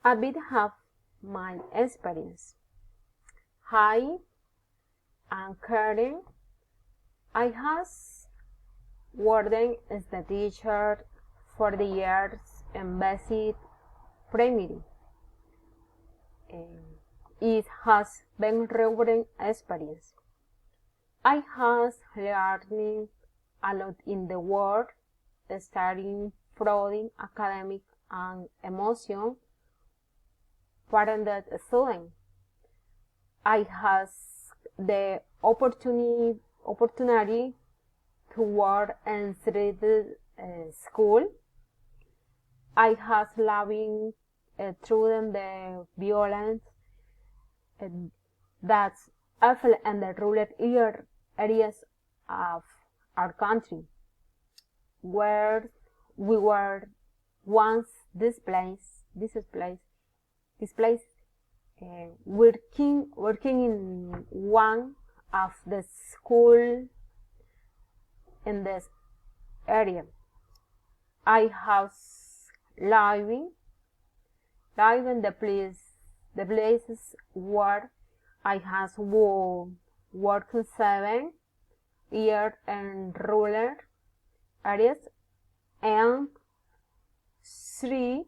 a bit of my experience. Hi, I'm Karen. I has worked as the teacher for the years in basic primary. It has been rewarding experience. I has learning a lot in the world, starting from academic and emotion for the student. I has the opportunity to work in street school. I has loving through the violence that's awful in the rural areas of our country, where we were once displaced, working in one of the school in this area. I have living in the places where I has worked 7 years in rural areas and 3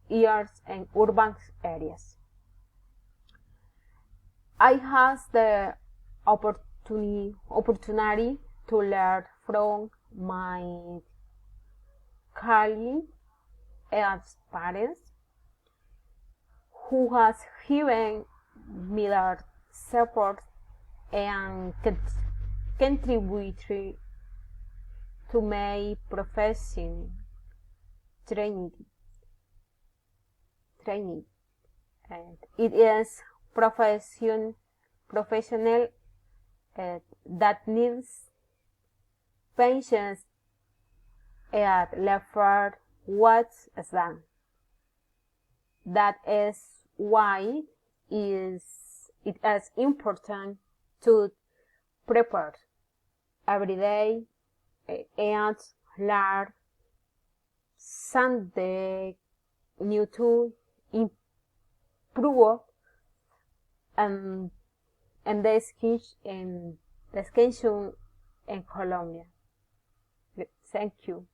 years in urban areas. I has the opportunity to learn from my colleagues and parents who has given me their support and contributed to my profession training. And it is professional that needs patience and effort what's done. That is why it is important to prepare every day and learn something new to improve and the education in Colombia. Thank you.